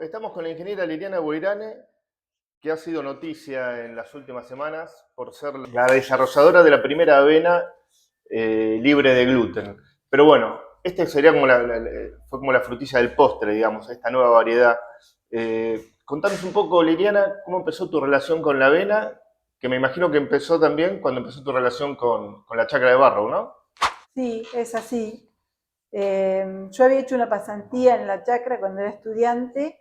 Estamos con la ingeniera Liliana Guairane, que ha sido noticia en las últimas semanas por ser la desarrolladora de la primera avena libre de gluten. Pero bueno, este sería como fue como la frutilla del postre, digamos, esta nueva variedad. Contanos un poco, Liliana, cómo empezó tu relación con la avena, que me imagino que empezó también cuando empezó tu relación con la chacra de Barrow, ¿no? Sí, es así. Yo había hecho una pasantía en la chacra cuando era estudiante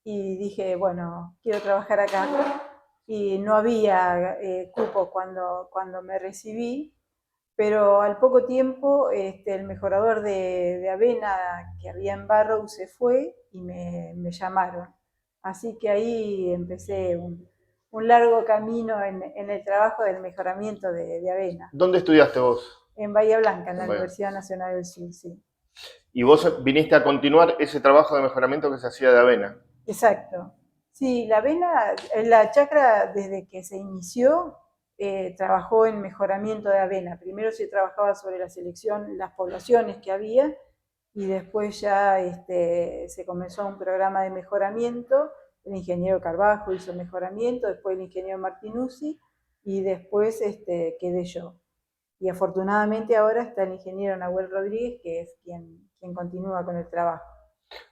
y dije, bueno, quiero trabajar acá. Y no había cupo cuando me recibí, pero al poco tiempo el mejorador de avena que había en Barrow se fue y me llamaron. Así que ahí empecé un largo camino en el trabajo del mejoramiento de avena, ¿Dónde estudiaste vos? en Bahía Blanca, en la Vaya. Universidad Nacional del Sur, sí. Y vos viniste a continuar ese trabajo de mejoramiento que se hacía de avena. Exacto. Sí, la avena, la chacra desde que se inició trabajó en mejoramiento de avena. Primero se trabajaba sobre la selección, las poblaciones que había y después ya se comenzó un programa de mejoramiento. El ingeniero Carbajo hizo mejoramiento, después el ingeniero Martinuzzi y después quedé yo. Y afortunadamente ahora está el ingeniero Nahuel Rodríguez, que es quien continúa con el trabajo.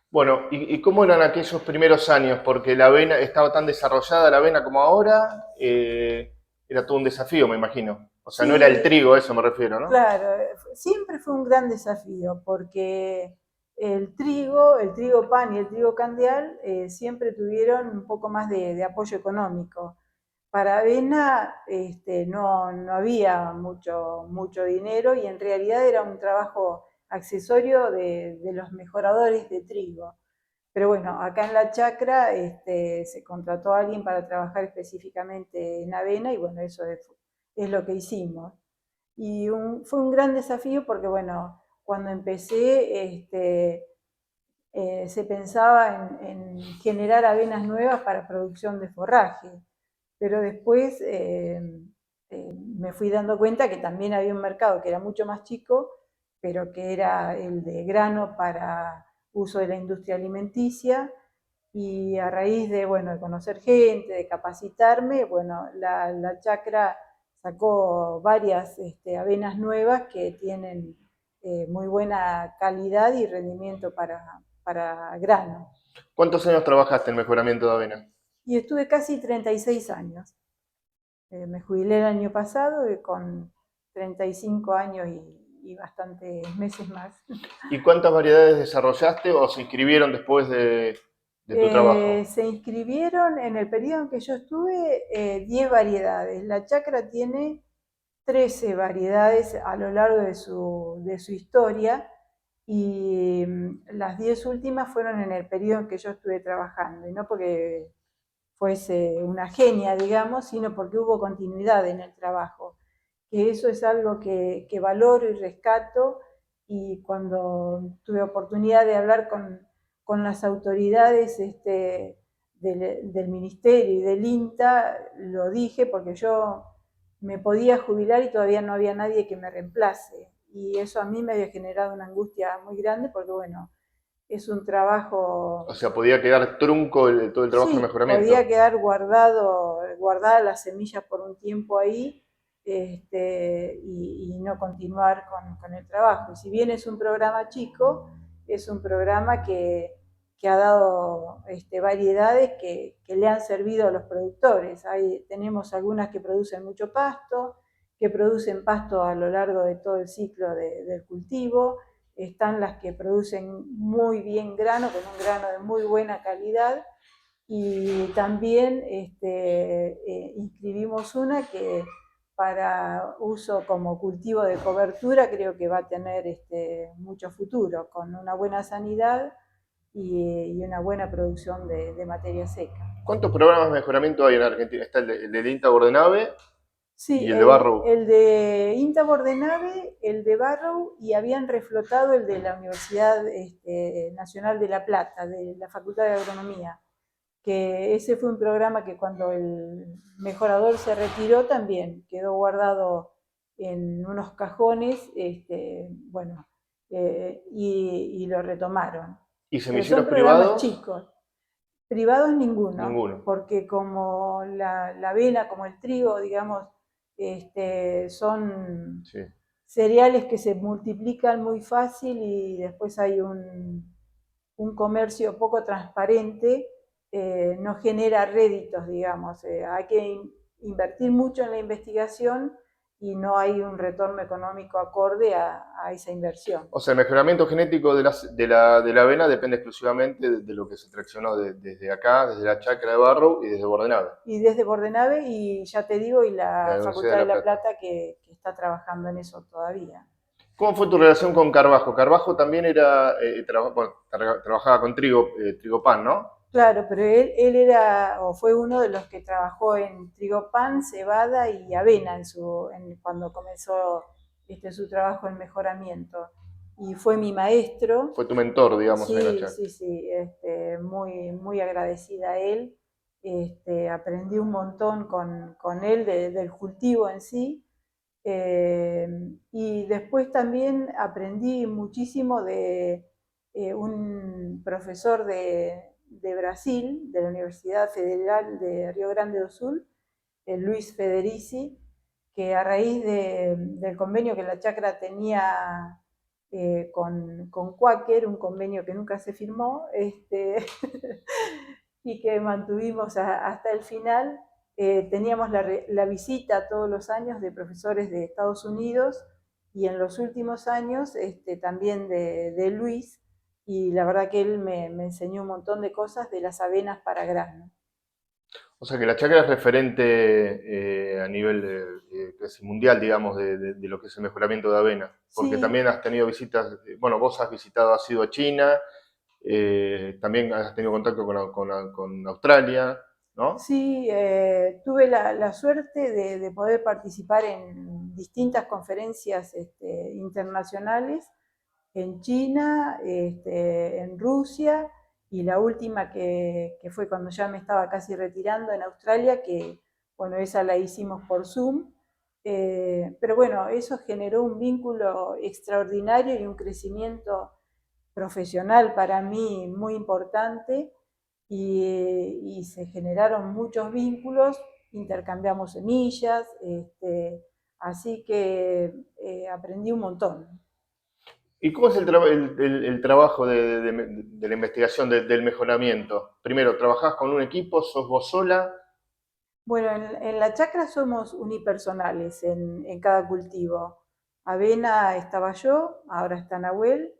Bueno, ¿y cómo eran aquellos primeros años? Porque la avena estaba tan desarrollada la avena como ahora, era todo un desafío, me imagino. O sea, no era el Sí, trigo, a eso me refiero, ¿no? claro, siempre fue un gran desafío porque el trigo pan y el trigo candeal siempre tuvieron un poco más de apoyo económico. Para avena no había mucho dinero y en realidad era un trabajo accesorio de los mejoradores de trigo. Pero bueno, acá en la chacra se contrató a alguien para trabajar específicamente en avena y bueno, eso es lo que hicimos. Y fue un gran desafío porque, bueno, cuando empecé se pensaba en generar avenas nuevas para producción de forraje, pero después me fui dando cuenta que también había un mercado que era mucho más chico, pero que era el de grano para uso de la industria alimenticia. Y a raíz de, bueno, de conocer gente, de capacitarme, bueno, la chacra sacó varias avenas nuevas que tienen muy buena calidad y rendimiento para grano. ¿Cuántos años trabajaste en mejoramiento de avena? Y estuve casi 36 años. Me jubilé el año pasado con 35 años y bastantes meses más. ¿Y cuántas variedades desarrollaste o se inscribieron después de tu trabajo? Se inscribieron en el periodo en que yo estuve 10 variedades. La chacra tiene 13 variedades a lo largo de su historia y las 10 últimas fueron en el periodo en que yo estuve trabajando, y no porque fuese una genia, digamos, sino porque hubo continuidad en el trabajo. Que eso es algo que valoro y rescato, y cuando tuve oportunidad de hablar con las autoridades del Ministerio y del INTA, lo dije porque yo me podía jubilar y todavía no había nadie que me reemplace. Y eso a mí me había generado una angustia muy grande porque, bueno, es un O trabajo. sea, podía quedar trunco todo el trabajo de Sí, podía mejoramiento. quedar guardada las semillas por un tiempo ahí y no continuar con el trabajo. Y si bien es un programa chico, es un programa que ha dado variedades que le han servido a los productores. Tenemos algunas que producen mucho pasto, que producen pasto a lo largo de todo el ciclo del cultivo. Están las que producen muy bien grano, con un grano de muy buena calidad, y también inscribimos una que para uso como cultivo de cobertura creo que va a tener mucho futuro, con una buena sanidad y una buena producción de materia seca. ¿Cuántos programas de mejoramiento hay en Argentina? Está el de INTA Bordenave Sí, y el de Barrow. el de INTA Bordenave, el de Barrow, y habían reflotado el de la Universidad Nacional de La Plata, de la Facultad de Agronomía, que ese fue un programa que cuando el mejorador se retiró también quedó guardado en unos cajones, bueno, y lo retomaron. ¿Y Pero son semilleros programas privados? chicos. Privados ninguno, Ninguno. porque como la avena, como el trigo, digamos, son Sí. cereales que se multiplican muy fácil y después hay un comercio poco transparente, no genera réditos, digamos. Hay que invertir mucho en la investigación y no hay un retorno económico acorde a esa inversión. O sea, el mejoramiento genético de la avena depende exclusivamente de lo que se traccionó desde acá, desde la chacra de Barrow y desde Bordenave, Y desde Bordenave y ya te digo, y de la la Universidad de Facultad de La La Plata. Plata que está trabajando en eso todavía. ¿Cómo fue tu relación con Carbajo? Carbajo también era, bueno, trabajaba con trigo pan, ¿no? Claro, pero él era o fue uno de los que trabajó en trigo pan, cebada y avena cuando comenzó su trabajo en mejoramiento. Y fue mi maestro. Fue tu mentor, digamos, en la Sí, chacra. sí, sí, muy, muy agradecida a él. Aprendí un montón con él del cultivo en sí. Eh, y después también aprendí muchísimo de un profesor de Brasil, de la Universidad Federal de Río Grande do Sul, Luis Federici, que a raíz del convenio que la chacra tenía con Quaker, un convenio que nunca se firmó, y que mantuvimos hasta el final, teníamos la visita todos los años de profesores de Estados Unidos y en los últimos años también de Luis, y la verdad que él me enseñó un montón de cosas de las avenas para grano. O sea que la chacra es referente a nivel casi mundial, digamos, de lo que es el mejoramiento de avena. Porque Sí, también has tenido visitas, bueno, vos has ido a China, también has tenido contacto con Australia, ¿no? sí, tuve la suerte de poder participar en distintas conferencias internacionales en China, en Rusia, y la última que fue cuando ya me estaba casi retirando en Australia, que bueno, esa la hicimos por Zoom. Pero bueno, eso generó un vínculo extraordinario y un crecimiento profesional para mí muy importante, y se generaron muchos vínculos, intercambiamos semillas, así que aprendí un montón. ¿Y cómo es el trabajo de la investigación, del mejoramiento? Primero, ¿trabajás con un equipo? ¿Sos vos sola? Bueno, en la chacra somos unipersonales en cada cultivo. Avena estaba yo, ahora está Nahuel.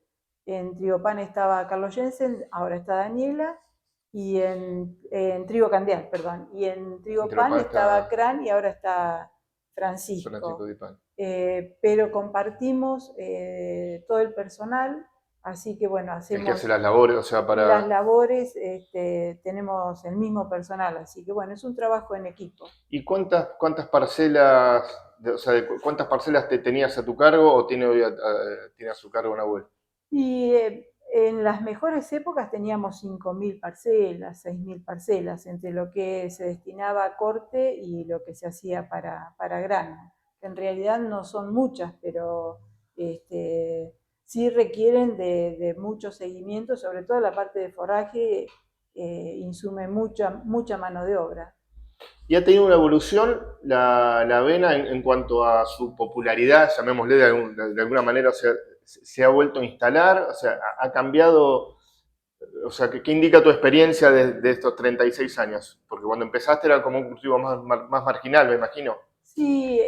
En trigo pan estaba Carlos Jensen, ahora está Daniela. Y en trigo candial, perdón. Y en trigo Entre los pan pan estaba está Cran y ahora está Francisco Francisco. Di Pan. Pero compartimos todo el personal, así que bueno, El que hace hacemos las labores, o sea, las para... labores, tenemos el mismo personal, así que bueno, es un trabajo en equipo. ¿Y cuántas parcelas, o sea, cuántas parcelas te tenías a tu cargo o tiene a su cargo una abuela? Y en las mejores épocas teníamos 5.000 parcelas, 6.000 parcelas, entre lo que se destinaba a corte y lo que se hacía para grano, que en realidad no son muchas, pero sí requieren de mucho seguimiento, sobre todo la parte de forraje, insume mucha mano de obra. ¿Y ha tenido una evolución la avena en cuanto a su popularidad, llamémosle de alguna manera, o sea, se ha vuelto a instalar, o sea, ha cambiado, o sea, ¿qué indica tu experiencia de estos 36 años? Porque cuando empezaste era como un cultivo más marginal, me imagino. Sí,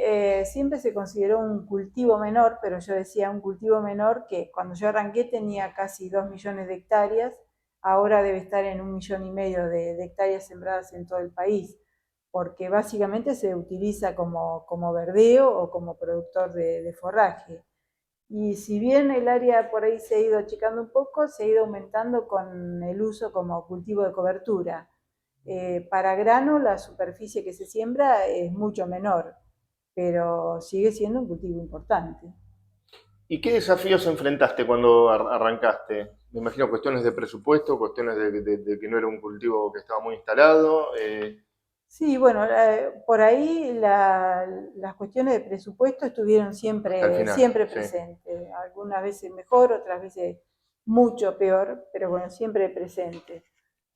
siempre se consideró un cultivo menor, pero yo decía un cultivo menor que cuando yo arranqué tenía casi 2 millones de hectáreas, ahora debe estar en 1,5 millones de hectáreas sembradas en todo el país, porque básicamente se utiliza como verdeo o como productor de forraje. Y si bien el área por ahí se ha ido achicando un poco, se ha ido aumentando con el uso como cultivo de cobertura. Para grano la superficie que se siembra es mucho menor, pero sigue siendo un cultivo importante. ¿Y qué desafíos enfrentaste cuando arrancaste? Me imagino cuestiones de presupuesto, cuestiones de que no era un cultivo que estaba muy instalado. Sí, bueno, por ahí las cuestiones de presupuesto estuvieron Hasta el siempre, final, siempre sí. presentes, algunas veces mejor, otras veces mucho peor, pero bueno, siempre presentes.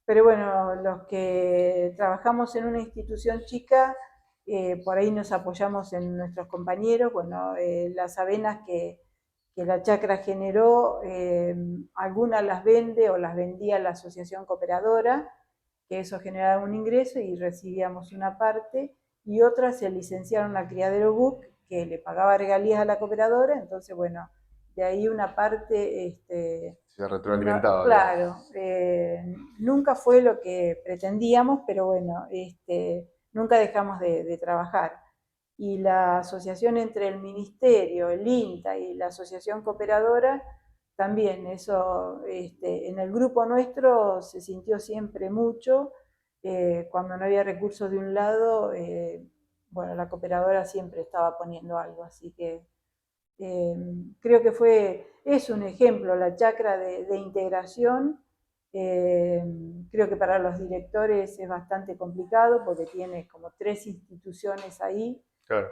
pero bueno, los que trabajamos en una institución chica, por ahí nos apoyamos en nuestros compañeros. Bueno, las avenas que la chacra generó, algunas las vende o las vendía la asociación cooperadora, que eso generaba un ingreso y recibíamos una parte, y otras se licenciaron al criadero BUC, que le pagaba regalías a la cooperadora. Entonces, bueno, de ahí una parte, Se no, retroalimentaba, digamos. claro, nunca fue lo que pretendíamos, pero bueno, nunca dejamos de trabajar. Y la asociación entre el ministerio, el INTA y la asociación cooperadora, también eso, en el grupo nuestro se sintió siempre mucho. Cuando no había recursos de un lado, bueno, la cooperadora siempre estaba poniendo algo, así que eh, creo que es un ejemplo la chacra de integración. Eh, Creo que para los directores es bastante complicado porque tiene como 3 instituciones ahí. Claro.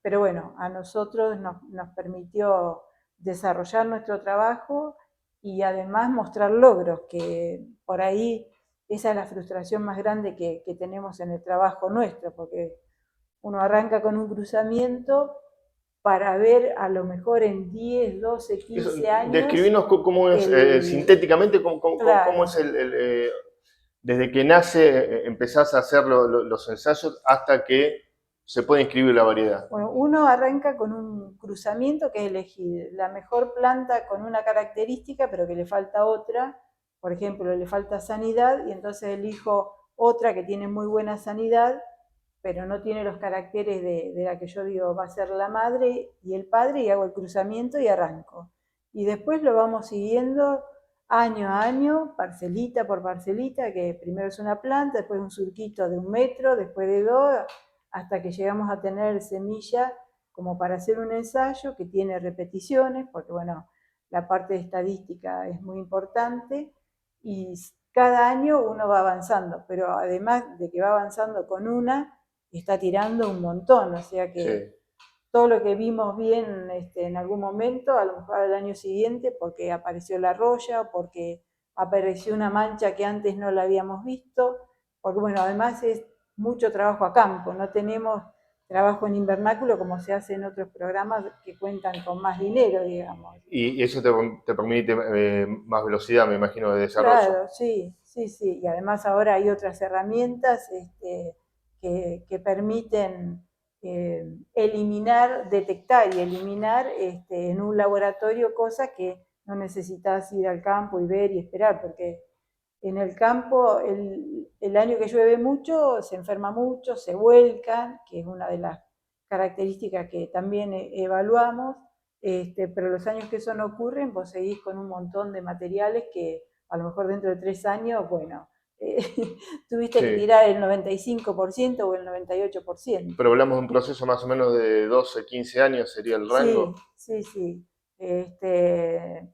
Pero bueno, a nosotros nos permitió desarrollar nuestro trabajo y además mostrar logros, que por ahí esa es la frustración más grande que tenemos en el trabajo nuestro, porque uno arranca con un cruzamiento para ver a lo mejor en 10, 12, Eso, 15 años describinos cómo es, el... sintéticamente, cómo es Claro. desde que nace, empezás a hacer los ensayos hasta que se puede inscribir la variedad. Bueno, uno arranca con un cruzamiento que es elegir la mejor planta con una característica, pero que le falta otra. Por ejemplo, le falta sanidad y entonces elijo otra que tiene muy buena sanidad, pero no tiene los caracteres de la que yo digo va a ser la madre y el padre, y hago el cruzamiento y arranco. Y después lo vamos siguiendo año a año, parcelita por parcelita, que primero es una planta, después un surquito de 1 metro, después de 2, hasta que llegamos a tener semilla como para hacer un ensayo que tiene repeticiones, porque bueno, la parte de estadística es muy importante, y cada año uno va avanzando, pero además de que va avanzando con una, está tirando un montón, o sea que Sí. todo lo que vimos bien en algún momento, a lo mejor al año siguiente, porque apareció la roya, porque apareció una mancha que antes no la habíamos visto, porque bueno, además es mucho trabajo a campo, no tenemos trabajo en invernáculo como se hace en otros programas que cuentan con más dinero, digamos. Y eso te permite más velocidad, me imagino, de desarrollo. Claro, sí, sí, sí. Y además ahora hay otras herramientas que permiten eliminar, detectar y eliminar en un laboratorio cosas que no necesitas ir al campo y ver y esperar, porque en el campo el año que llueve mucho se enferma mucho, se vuelcan, que es una de las características que también evaluamos. Pero los años que eso no ocurren, vos seguís con un montón de materiales que a lo mejor dentro de 3 años, bueno, eh, tuviste que Sí. tirar el 95% o el 98%. Pero hablamos de un proceso más o menos de 12, 15 años, sería el Sí, rango. sí, sí.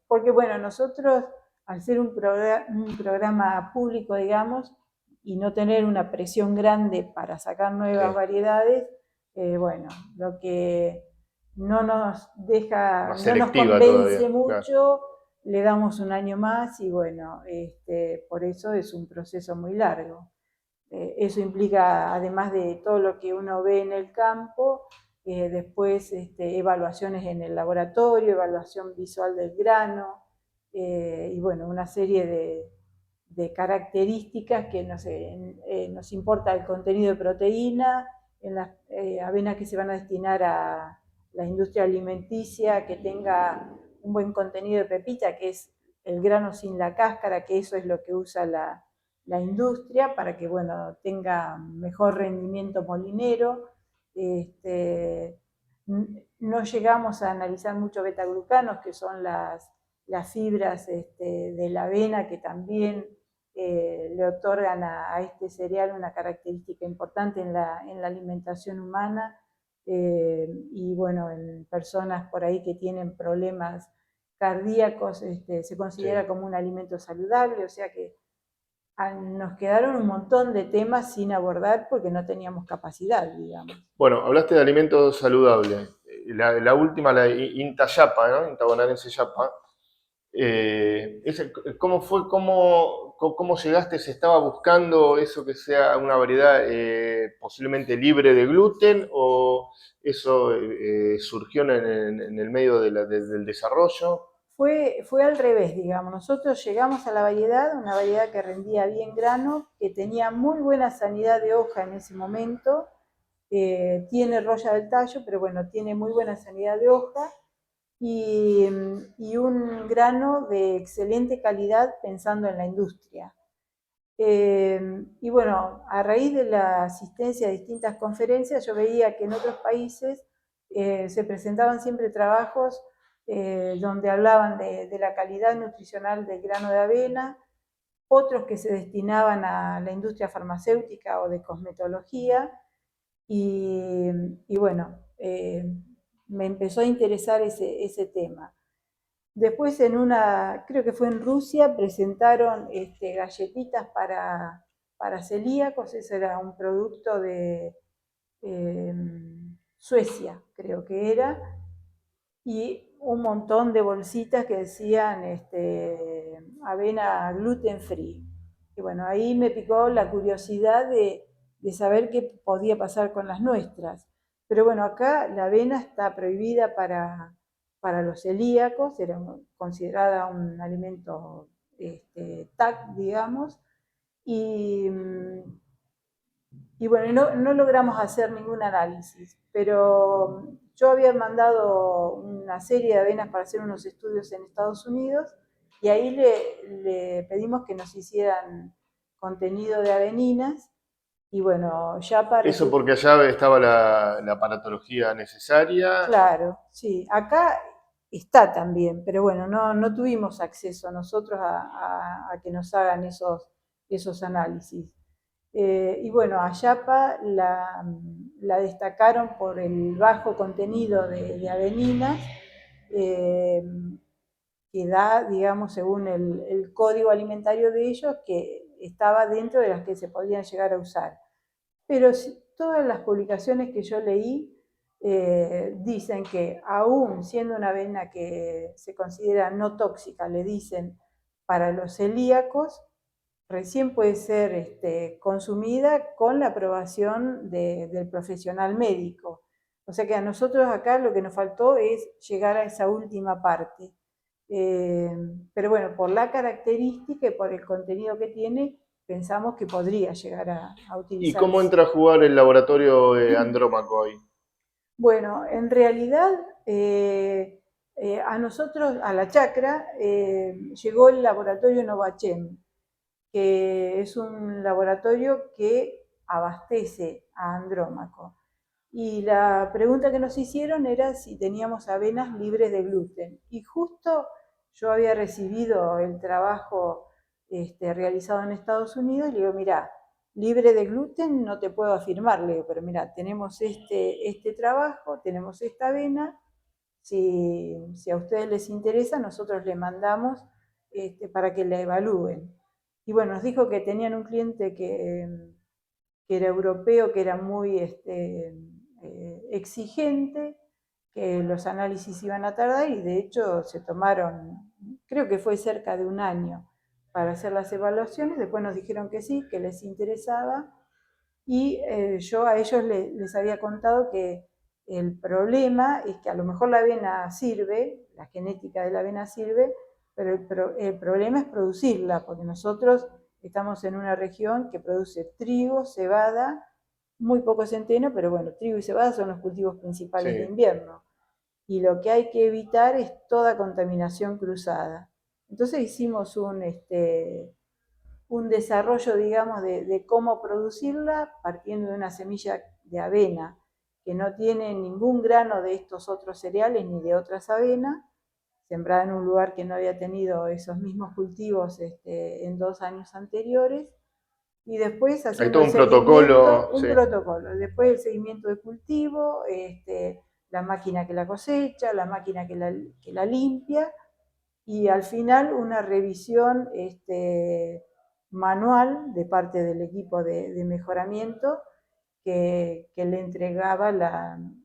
Porque bueno, nosotros, al ser un programa público, digamos, y no tener una presión grande para sacar nuevas Sí. variedades, bueno, lo que no nos deja, Más no nos selectiva todavía. convence Claro. mucho, le damos un año más y bueno, por eso es un proceso muy largo. Eso implica, además de todo lo que uno ve en el campo, después evaluaciones en el laboratorio, evaluación visual del grano, y bueno, una serie de características que nos importa el contenido de proteína en las avenas que se van a destinar a la industria alimenticia, que tenga un buen contenido de pepita, que es el grano sin la cáscara, que eso es lo que usa la industria para que bueno, tenga mejor rendimiento molinero. No llegamos a analizar mucho betaglucanos, que son las fibras de la avena, que también le otorgan a este cereal una característica importante en la alimentación humana. Y bueno, en personas por ahí que tienen problemas cardíacos, se considera Sí. como un alimento saludable, o sea que nos quedaron un montón de temas sin abordar porque no teníamos capacidad, digamos. Bueno, hablaste de alimentos saludables. La última, la INTA Yapa, ¿no? INTA bonaerense Yapa, ¿Cómo fue, cómo llegaste? ¿Se estaba buscando eso que sea una variedad posiblemente libre de gluten o eso surgió en el medio del desarrollo? Fue al revés, digamos. Nosotros llegamos a la variedad, una variedad que rendía bien grano, que tenía muy buena sanidad de hoja en ese momento, tiene roya del tallo, pero bueno, tiene muy buena sanidad de hoja y un grano de excelente calidad pensando en la industria. Y bueno, a raíz de la asistencia a distintas conferencias, yo veía que en otros países se presentaban siempre trabajos donde hablaban de la calidad nutricional del grano de avena, otros que se destinaban a la industria farmacéutica o de cosmetología, y, y bueno, me empezó a interesar ese tema. Después creo que fue en Rusia, presentaron galletitas para celíacos, ese era un producto de eh, Suecia, creo que era, y un montón de bolsitas que decían avena gluten free. Y bueno, ahí me picó la curiosidad de saber qué podía pasar con las nuestras. Pero bueno, acá la avena está prohibida para los celíacos, era considerada un alimento TAC, digamos, y, y bueno, no logramos hacer ningún análisis, pero yo había mandado una serie de avenas para hacer unos estudios en Estados Unidos y ahí le pedimos que nos hicieran contenido de aveninas y bueno, ya Eso parece, porque allá estaba la aparatología necesaria. claro, sí, acá está también, pero bueno, no tuvimos acceso nosotros a que nos hagan esos análisis. Y bueno, a Yapa la destacaron por el bajo contenido de aveninas, eh, que da, digamos, según el código alimentario de ellos, que estaba dentro de las que se podían llegar a usar. Pero todas las publicaciones que yo leí dicen que aún siendo una avena que se considera no tóxica, le dicen para los celíacos, recién puede ser consumida con la aprobación del profesional médico. O sea que a nosotros acá lo que nos faltó es llegar a esa última parte. Eh, pero bueno, por la característica y por el contenido que tiene, pensamos que podría llegar a ¿Y cómo utilizarse. entra a jugar el laboratorio Andrómaco ahí? Bueno, en realidad a nosotros, a la chacra, llegó el laboratorio Novachem, que es un laboratorio que abastece a Andrómaco. Y la pregunta que nos hicieron era si teníamos avenas libres de gluten. Y justo yo había recibido el trabajo realizado en Estados Unidos y le digo, mira, libre de gluten no te puedo afirmar, le digo, pero mira, tenemos este trabajo, tenemos esta avena, si a ustedes les interesa, nosotros le mandamos para que la evalúen. Y bueno, nos dijo que tenían un cliente que era europeo, que era muy exigente, que los análisis iban a tardar y de hecho se tomaron, creo que fue cerca de un año para hacer las evaluaciones, después nos dijeron que sí, que les interesaba y yo a ellos les había contado que el problema es que a lo mejor la avena sirve, la genética de la avena sirve, pero el problema es producirla, porque nosotros estamos en una región que produce trigo, cebada, muy poco centeno, pero bueno, trigo y cebada son los cultivos principales de Sí. invierno. Y lo que hay que evitar es toda contaminación cruzada. Entonces hicimos un desarrollo, digamos, de cómo producirla partiendo de una semilla de avena que no tiene ningún grano de estos otros cereales ni de otras avenas, sembrada en un lugar que no había tenido esos mismos cultivos en 2 años anteriores, y después Hay haciendo todo el un seguimiento, protocolo, un sí. protocolo, después el seguimiento de cultivo, la máquina que la cosecha, la máquina que la limpia, y al final una revisión manual de parte del equipo de mejoramiento que le entregaba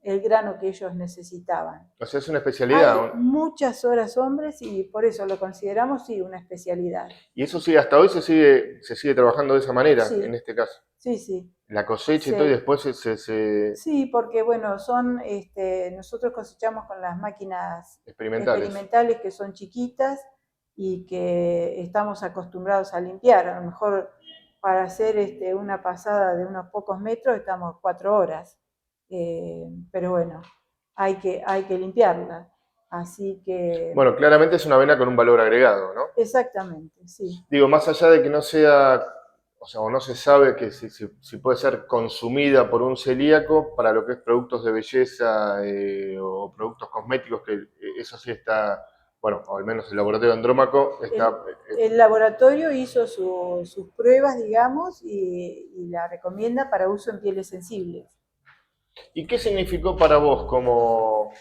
el grano que ellos necesitaban. O sea, es una Hay especialidad. muchas horas hombres y por eso lo consideramos, sí, una especialidad. Y eso sí, hasta hoy se sigue trabajando de esa manera, en Sí, este caso. sí, sí. La cosecha y todo, y después Sí, porque bueno, nosotros cosechamos con las máquinas experimentales. experimentales que son chiquitas y que estamos acostumbrados a limpiar. A lo mejor para hacer una pasada de unos pocos metros estamos 4 horas. Pero bueno, hay que limpiarla. Así que, Bueno, claramente es una avena con un valor agregado, ¿no? exactamente, sí. Digo, más allá de que no sea, o sea, o no se sabe que si puede ser consumida por un celíaco para lo que es productos de belleza o productos cosméticos, que eso sí está, bueno, o al menos el laboratorio Andrómaco está. El laboratorio hizo sus pruebas, digamos, y la recomienda para uso en pieles sensibles. ¿Y qué significó para vos como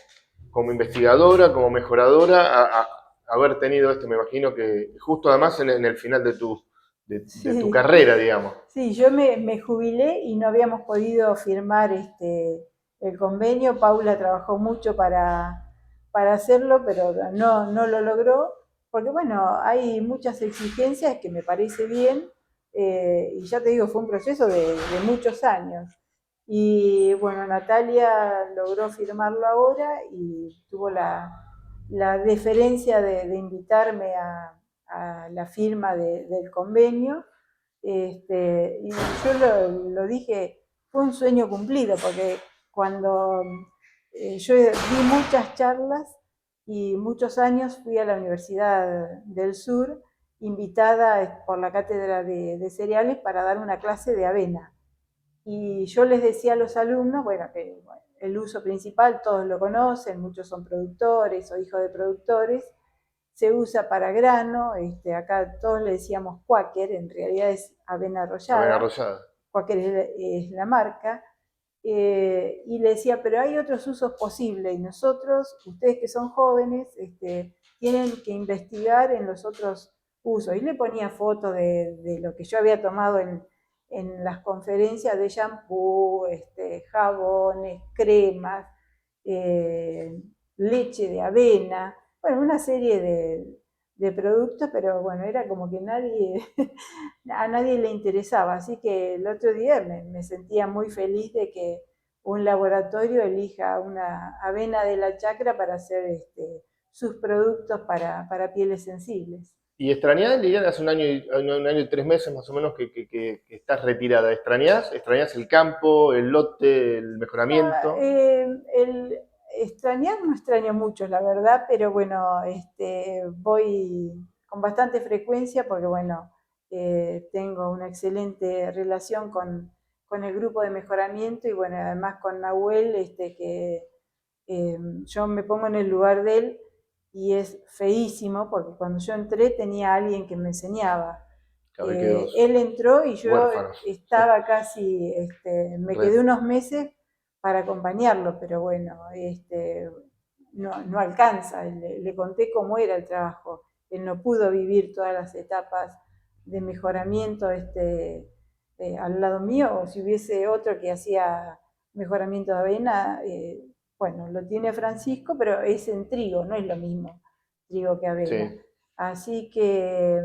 investigadora, como mejoradora, haber tenido esto? Me imagino que justo además en el final de tu Sí, carrera, digamos. sí, yo me jubilé y no habíamos podido firmar el convenio. Paula trabajó mucho para hacerlo, pero no lo logró, porque bueno, hay muchas exigencias que me parece bien, y ya te digo, fue un proceso de muchos años. Y bueno, Natalia logró firmarlo ahora y tuvo la deferencia de invitarme a la firma del convenio. Y yo lo dije, fue un sueño cumplido, porque cuando yo di muchas charlas y muchos años fui a la Universidad del Sur, invitada por la cátedra de cereales para dar una clase de avena. Y yo les decía a los alumnos, bueno, que bueno, el uso principal todos lo conocen, muchos son productores o hijos de productores, se usa para grano, acá todos le decíamos Quaker, en realidad es avena Avena arrollada, rosada. Quaker es la marca, y le decía, pero hay otros usos posibles y nosotros, ustedes que son jóvenes, tienen que investigar en los otros usos. Y le ponía fotos de lo que yo había tomado en las conferencias de shampoo, jabones, cremas, leche de avena, bueno, una serie de productos, pero bueno, era como que a nadie le interesaba. Así que el otro día me sentía muy feliz de que un laboratorio elija una avena de la chacra para hacer sus productos para pieles sensibles. ¿Y extrañás, Liliana, hace un año y 3 meses más o menos que estás retirada? ¿Extrañás? ¿Extrañás el campo, el lote, el No, mejoramiento? el extrañar no extraño mucho, la verdad, pero bueno, voy con bastante frecuencia porque bueno, tengo una excelente relación con el grupo de mejoramiento y bueno, además con Nahuel, que yo me pongo en el lugar de él y es feísimo porque cuando yo entré tenía alguien que me enseñaba. Cabe quedó Él entró y yo huérfanos. Sí, estaba casi, me re. quedé unos meses para acompañarlo, pero bueno, no alcanza. Le conté cómo era el trabajo. Él no pudo vivir todas las etapas de mejoramiento al lado mío, o si hubiese otro que hacía mejoramiento de avena, bueno, lo tiene Francisco, pero es en trigo, no es lo mismo trigo que avena. Sí. Así que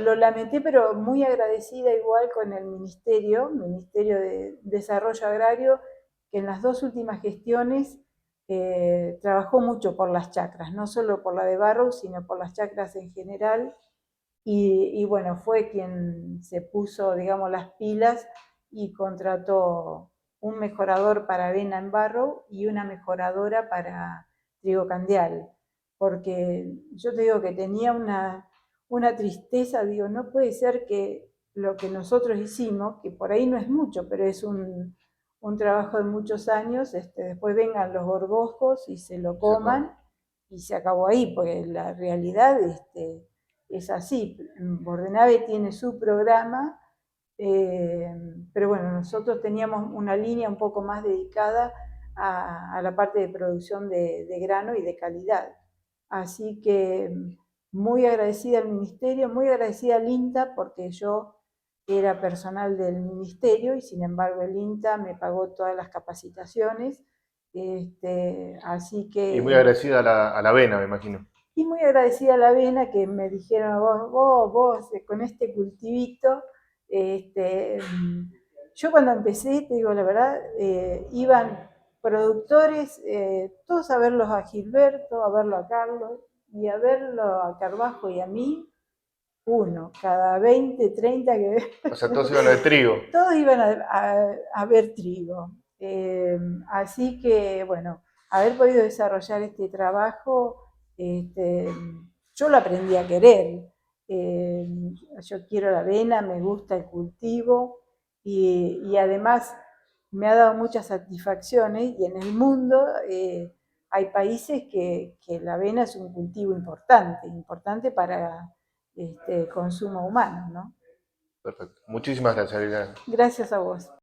lo lamenté, pero muy agradecida igual con el Ministerio de Desarrollo Agrario, que en las dos últimas gestiones trabajó mucho por las chacras, no solo por la de Barrow, sino por las chacras en general. Y bueno, fue quien se puso, digamos, las pilas y contrató un mejorador para avena en Barrow y una mejoradora para trigo candial. Porque yo te digo que tenía una tristeza, digo, no puede ser que lo que nosotros hicimos, que por ahí no es mucho, pero es un trabajo de muchos años, después vengan los gorgojos y se lo Se come. coman y se acabó ahí, porque la realidad es así. Bordenave tiene su programa, pero bueno, nosotros teníamos una línea un poco más dedicada a la parte de producción de grano y de calidad. Así que muy agradecida al Ministerio, muy agradecida al INTA, porque yo era personal del ministerio y sin embargo el INTA me pagó todas las capacitaciones. Así Y muy que, agradecida a la avena, me imagino. y muy agradecida a la avena que me dijeron, vos, con este cultivito, yo cuando empecé, te digo la verdad, iban productores, todos a verlos a Gilberto, a verlo a Carlos, y a verlo a Carbajo y a mí, uno, cada 20, 30 que O sea, todos iban a de trigo. todos iban a ver trigo. Así que, bueno, haber podido desarrollar este trabajo, yo lo aprendí a querer. Yo quiero la avena, me gusta el cultivo y además me ha dado muchas satisfacciones y en el mundo hay países que la avena es un cultivo importante para consumo humano, ¿no? Perfecto. Muchísimas gracias, Liliana. Gracias a vos.